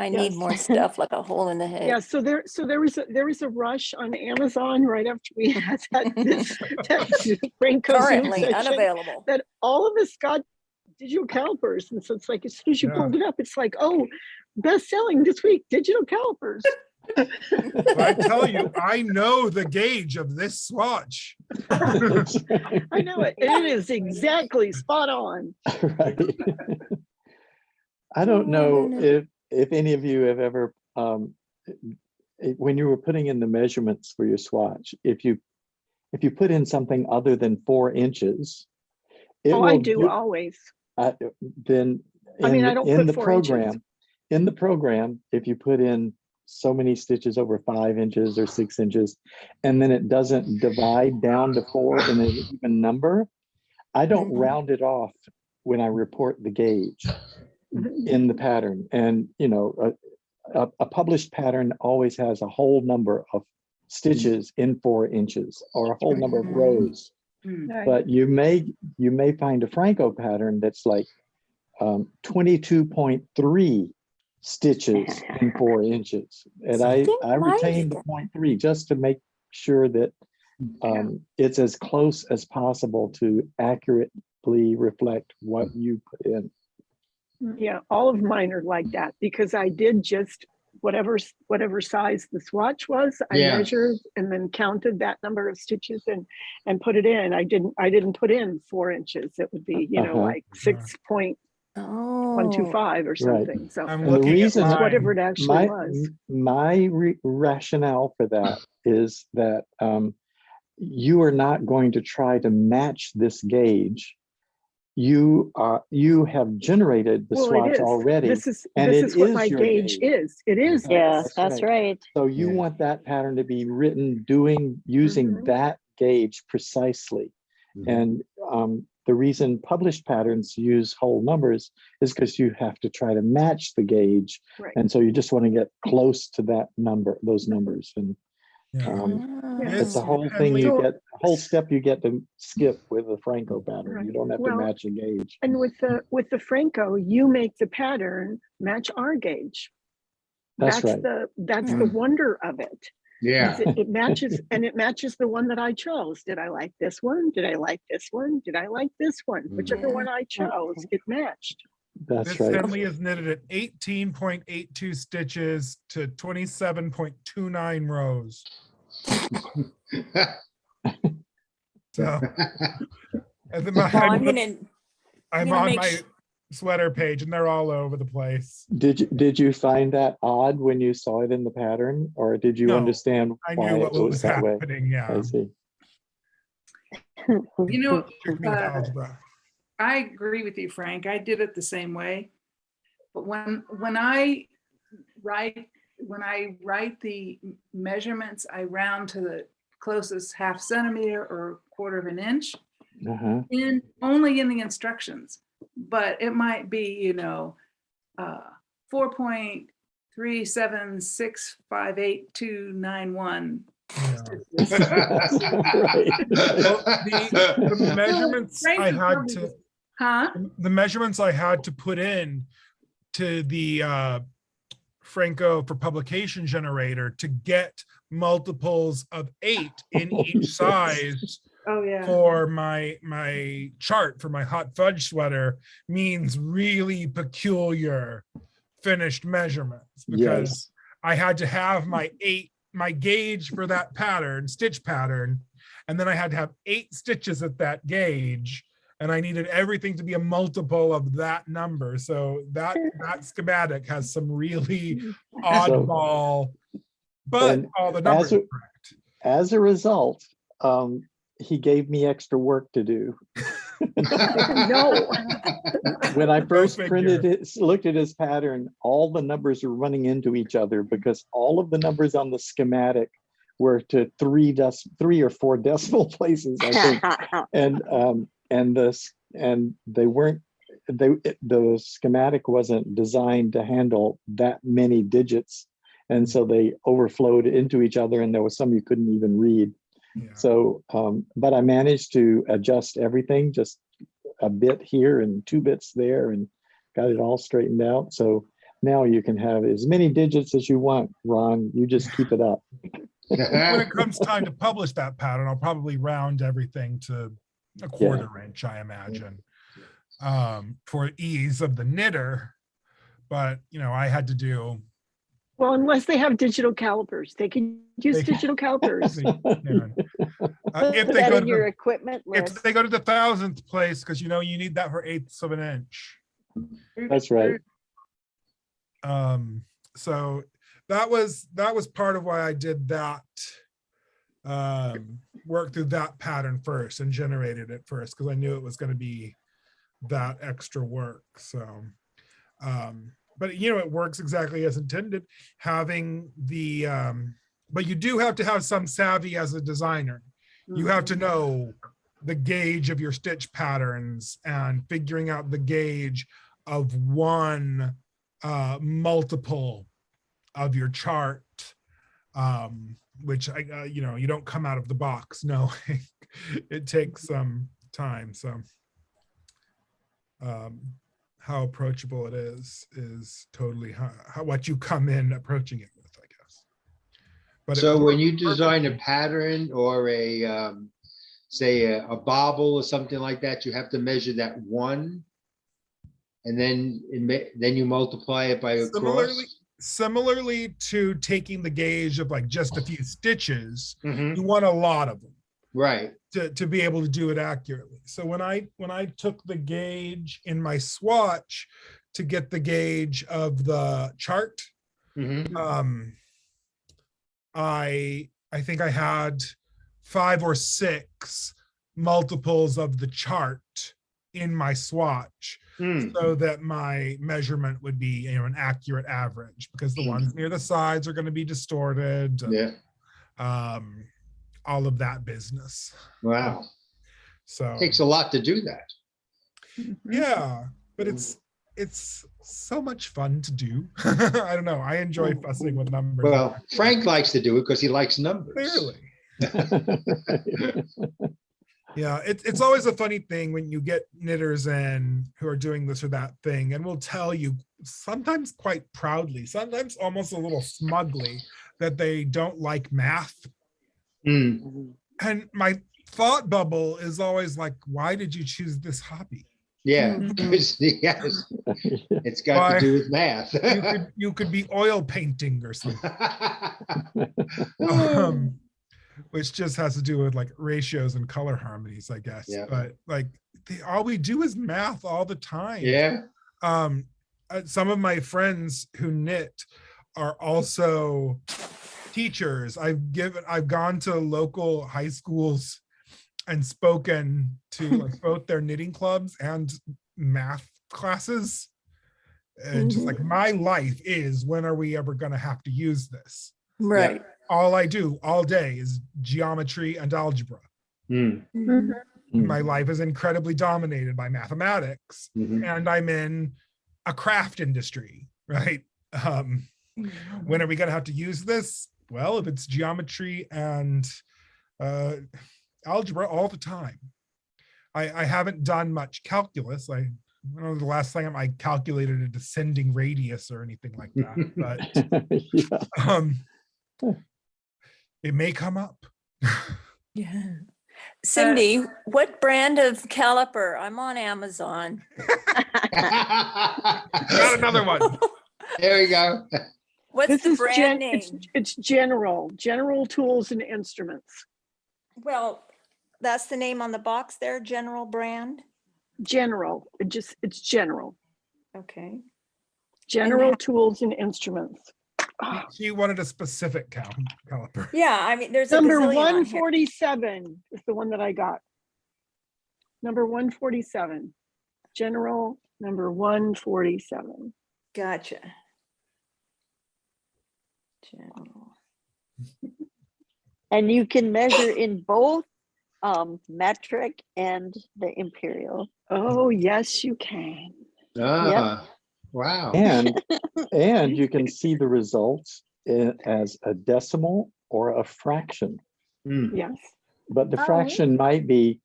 I Yes. need more stuff like a hole in the head. Yeah, so there was a rush on Amazon right after we had that Phrancko Zoom Currently session unavailable. that all of us got digital calipers. And so it's like, as soon as you Yeah. pulled it up, it's like, oh, best selling this week, digital calipers. But I tell you, I know the gauge of this swatch. That's right. I know it. And it is exactly spot on. Right. I don't know if any of you have ever, when you were putting in the measurements for your swatch, if you put in something other than 4 inches, it Oh, I will do always. then I mean, I don't in put the 4 inches. program, in the program, if you put in so many stitches over 5 inches or 6 inches, and then it doesn't divide down to 4 in an even number, I don't Mhm. round it off when I report the gauge in the pattern. And you know, a published pattern always has a whole number of stitches in 4 inches or a whole number of rows. Mm. But you may find a Phrancko pattern that's like 22.3 stitches in 4 inches, and I retain the 0.3 just to make sure that it's as close as possible to accurately reflect what you put in. Yeah, all of mine are like that because I did just whatever size the swatch was, I Yeah. measured and then counted that number of stitches and put it in. I didn't put in 4 inches. It would be, like 6.125 Oh, or something. So I'm And the looking at reason just whatever mine. it actually my was. my rationale for that is that you are not going to try to match this gauge. You have generated the Well, it swatch is. already, This is and this it is what is my your gauge gauge. is. It is. Yeah, this. that's right. So you Yeah. want that pattern to be written using Mhm. that gauge precisely. And the reason published patterns use whole numbers is because you have to try to match the gauge. Right. And so you just want to get close to that number, those numbers. And Yeah. it's a This whole thing Henley- you get, a whole step you get to skip with the Phrancko pattern. You Right. don't have to Well, match a gauge. And with the Phrancko, you make the pattern match our gauge. That's right. That's the wonder of it. Yeah. It matches, and it matches the one that I chose. Did I like this one? Did I like this one? Did I like this one? Whichever Yeah. one I chose, it matched. That's This right. Henley is knitted at 18.82 stitches to 27.29 rows. So and then well, I'm gonna, I'm gonna on make my sh- sweater page and they're all over the place. Did you find that odd when you saw it in the pattern, or did you No, understand I why knew it what was was that way? happening. Yeah. I see. You know, Took me to algebra. I agree with you, Frank. I did it the same way. But when I write the measurements, I round to the closest half centimeter or quarter of an inch Uh-huh. only in the instructions. But it might be, 4.37658291. Yeah. Right. The measurements Frank I is had probably to just- Huh? the measurements I had to put in to the Phrancko for publication generator to get multiples of 8 in each size Oh, yeah. for my chart for my hot fudge sweater means really peculiar finished measurements, because Yes. I had to have my gauge for that pattern, stitch pattern, and then I had to have 8 stitches at that gauge, and I needed everything to be a multiple of that number. So that schematic has some really oddball, but And all the numbers as are a- correct. As a result, he gave me extra work to do. No. When I first figure. printed it, looked at his pattern, all the numbers were running into each other because all of the numbers on the schematic were to 3 or 4 decimal places, I think. And they weren't, the schematic wasn't designed to handle that many digits. And so they overflowed into each other, and there was some you couldn't even read. Yeah. So, but I managed to adjust everything, just a bit here and 2 bits there, and got it all straightened out. So now you can have as many digits as you want, Ron. You just keep it up. When it comes time to publish that pattern, I'll probably round everything to a quarter inch, I imagine, for ease of the knitter. But I had to do. Well, unless they have digital calipers, they can use They can- digital calipers. If Put they that go in to your the, equipment list. if they go to the 1,000th place, because you need that for 1/8 of an inch. That's right. So that was part of why I did that, work through that pattern first and generated it first, because I knew it was going to be that extra work. So but it works exactly as intended, having the but you do have to have some savvy as a designer. You have to know the gauge of your stitch patterns and figuring out the gauge of one multiple of your chart, which you don't come out of the box knowing. It takes some time. So how approachable it is totally how what you come in approaching it with, I guess. But So when you design a pattern or say a bobble or something like that, you have to measure that one and then then you multiply it by a cross. Similarly to taking the gauge of like just a few stitches, Mhm. you want a lot of them Right. to be able to do it accurately. So when I took the gauge in my swatch to get the gauge of the chart, Mhm. I think I had 5 or 6 multiples of the chart in my swatch, so that my measurement would be, an accurate average, because the ones near the sides are going to be distorted. Yeah. All of that business. Wow. So Takes a lot to do that. yeah, but it's so much fun to do. I don't know. I enjoy fussing with numbers. Well, Frank likes to do it because he likes numbers. Clearly. Yeah, it's always a funny thing when you get knitters in who are doing this or that thing, and will tell you, sometimes quite proudly, sometimes almost a little smugly, that they don't like math. Mm. And my thought bubble is always like, why did you choose this hobby? Yeah, yes, it's got Why, to do with math. you could be oil painting or something. Which just has to do with like ratios and color harmonies, I guess. Yeah. But like all we do is math all the time. Yeah. Some of my friends who knit are also teachers. I've gone to local high schools and spoken to like both their knitting clubs and math classes. And just like, my life is, when are we ever going to have to use this? Right. Yeah. All I do all day is geometry and algebra. My life is incredibly dominated by mathematics, and I'm in a craft industry, right? When are we going to have to use this? Well, if it's geometry and algebra, all the time. I haven't done much calculus. I don't know the last time I calculated a descending radius or anything like that, but it may come up. Yeah. Cindy, what brand of caliper? I'm on Amazon. Got another one. There we go. What's the brand name? It's General Tools and Instruments. Well, that's the name on the box there, General brand. General, it's General. Okay. General Tools and Instruments. She wanted a specific caliper. Yeah, I mean, there's number a gazillion on here. 147 is the one that I got. Number 147. General number 147. Gotcha. General. And you can measure in both metric and the imperial. Oh, yes, you can. Ah, wow. And you can see the results as a decimal or a fraction. Yes. But the fraction might be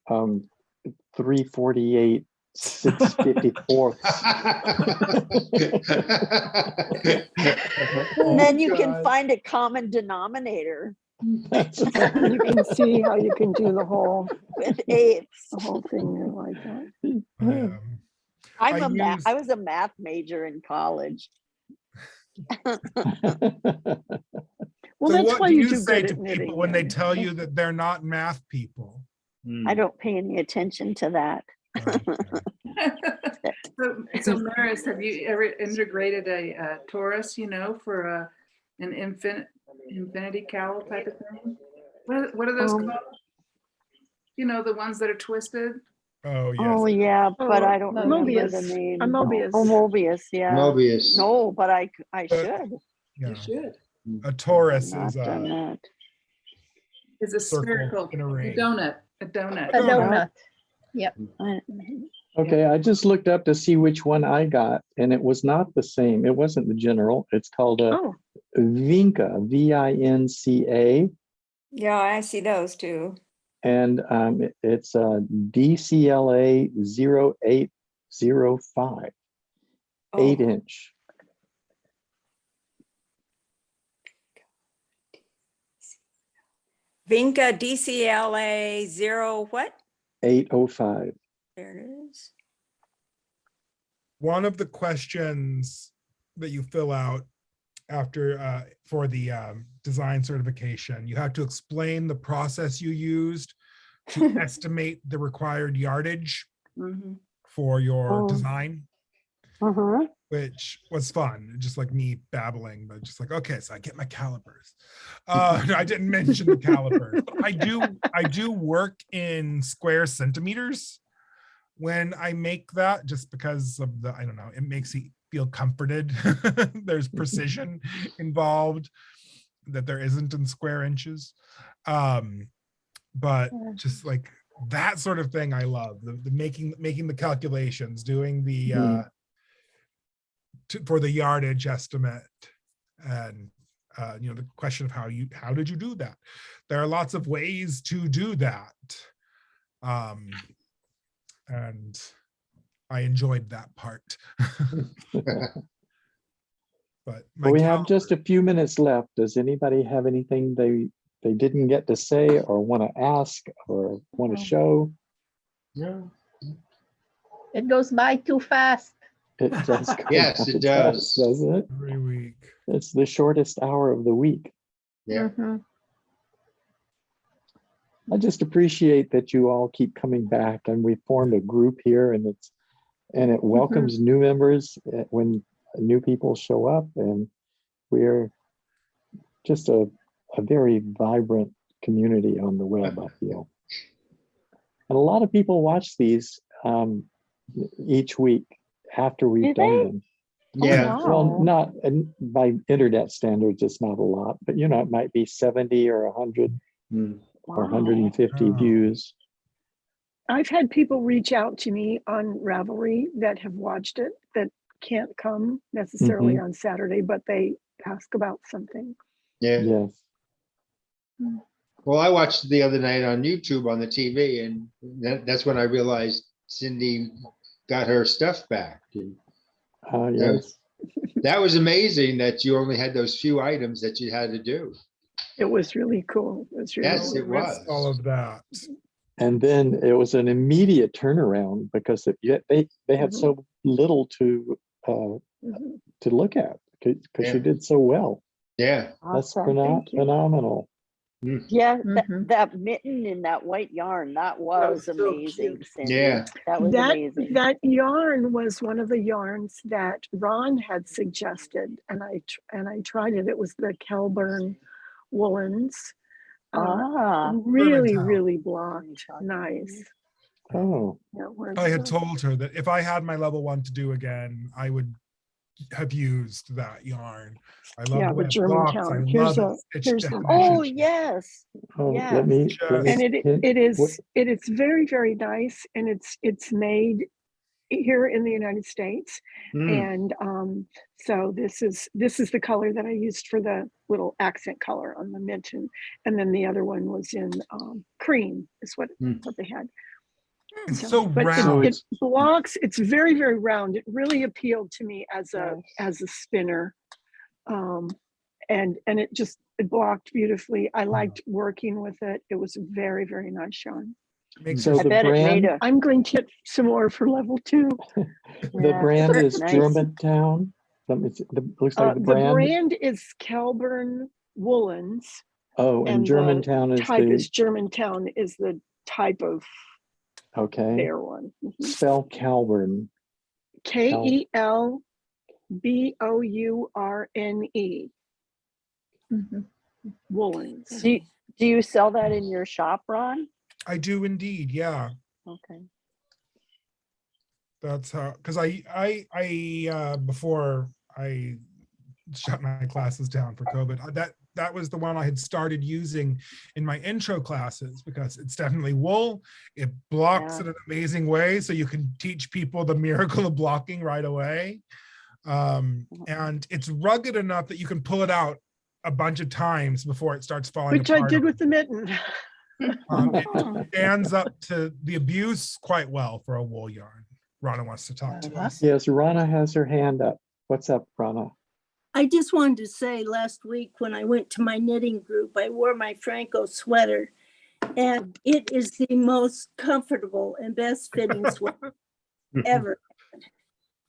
348 654. And then you can find a common denominator. You can see how you can do the whole with eighths. The whole thing like that. I was a math major in college. Well, So that's what why do you you do say good to at knitting. people when they tell you that they're not math people? I don't pay any attention to that. So Maris, have you ever integrated a torus, for an infinity cowl type of thing? What are those called? The ones that are twisted? Oh, yes. Oh, yeah, but I don't remember Mobius. the name. A Mobius. Oh, Mobius, yeah. Mobius. No, but I should. Yeah. You should. A torus Not is done a that. It's a circle spherical, in a ring. donut. A donut. Yep. Okay, I just looked up to see which one I got, and it was not the same. It wasn't the general. It's called a Vinca, V-I-N-C-A. Yeah, I see those too. And it's a DCLA 0805, 8-inch. Vinca DCLA 0 what? 805. There it is. one of the questions that you fill out after for the design certification, you have to explain the process you used to estimate the required yardage Mhm. for your Oh. design, Uh-huh. which was fun, just like me babbling, but just like, okay, so I get my calipers. I didn't mention the calipers. But I do work in square centimeters when I make that, just because of the, I don't know, it makes you feel comforted. There's precision involved that there isn't in square inches. But just like that sort of thing, I love the making the calculations, doing the for the yardage estimate, and you know, the question of how did you do that? There are lots of ways to do that, and I enjoyed that part. But We have just a few minutes left. Does anybody have anything they didn't get to say or want to ask or want to show? Yeah. It goes by too fast. It does. go Yes, by it does. fast, doesn't it? every week. It's the shortest hour of the week. Yeah. Mhm. I just appreciate that you all keep coming back, and we formed a group here, and it welcomes new members when new people show up, and we're just a very vibrant community on the web, I feel. And a lot of people watch these each week after we've Do done they? them. Yeah. Well, Wow. not by internet standards, it's not a lot, but you know, it might be 70 or 100 Mm. or Wow. 150 Oh. views. I've had people reach out to me on Ravelry that have watched it that can't come necessarily on Saturday, but they ask about something. Yeah. Yes. Well, I watched the other night on YouTube on the TV, and that's when I realized Cindy got her stuff back. And Yes. that was amazing that you only had those few items that you had to do. It was really cool. It was really, Yes, really it cool. was. All of that. And then it was an immediate turnaround because they had so little to Mhm. look at because Yeah. you did so well. Yeah. That's Awesome. Thank you. phenomenal. Yeah, Mhm. that mitten in that white yarn, that was was so amazing, cute. Cindy. Yeah. That was amazing. That yarn was one of the yarns that Ron had suggested, and I tried it. It was the Kelburn woolens. Really, Germantown. really blocked. Nice. Oh, Yeah, where's I had the- told her that if I had my level 1 to do again, I would have used that yarn. I love Yeah, the way but it blocks. I Germantown. Here's love a- its stitch here's the- definition. Oh, yes. let Yes. me Just- And hint- it is very, very nice, and it's made here in the United States. Mm. And so this is the color that I used for the little accent color on the mitten, and then the other one was in cream is what they had. It's so but round. it blocks. It's very, very round. It really appealed to me as a spinner, and it blocked beautifully. I liked working with it. It was very, very nice yarn. Makes So your I the bet it made brand, a. I'm going to get some more for level 2. the Yeah, brand is nice. Germantown. Looks like the brand. brand is Kelburn Woolens. Oh, and and the Germantown is type is Germantown is the type of okay. their one. Spell Calburn. Kelbourne. Mhm. Woolens. Do you sell that in your shop, Ron? I do indeed, yeah. Okay. That's how, because I before I shut my classes down for COVID, that was the one I had started using in my intro classes because it's definitely wool. It blocks in an amazing way, so you can teach people the miracle of blocking right away. And it's rugged enough that you can pull it out a bunch of times before it starts falling Which I apart. did with the mitten. It stands up to the abuse quite well for a wool yarn. Rana wants to talk to us. Yes, Rana has her hand up. What's up, Rana? I just wanted to say last week when I went to my knitting group, I wore my Phrancko sweater, and it is the most comfortable and best fitting sweater ever.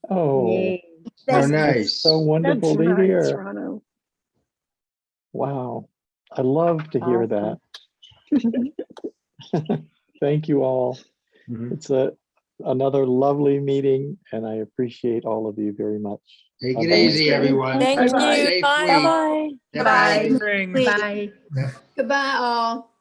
Oh, Yay. How That's- nice. so That's wonderful to nice, hear. Rano. Wow. I love to hear that. Thank you all. Mhm. It's another lovely meeting, and I appreciate all of you very much. Take it Bye-bye. easy, everyone. Thank Bye-bye. you. Safe Bye week. all. Bye. Bye. Bye. Ring. Bye. Yeah. Goodbye all.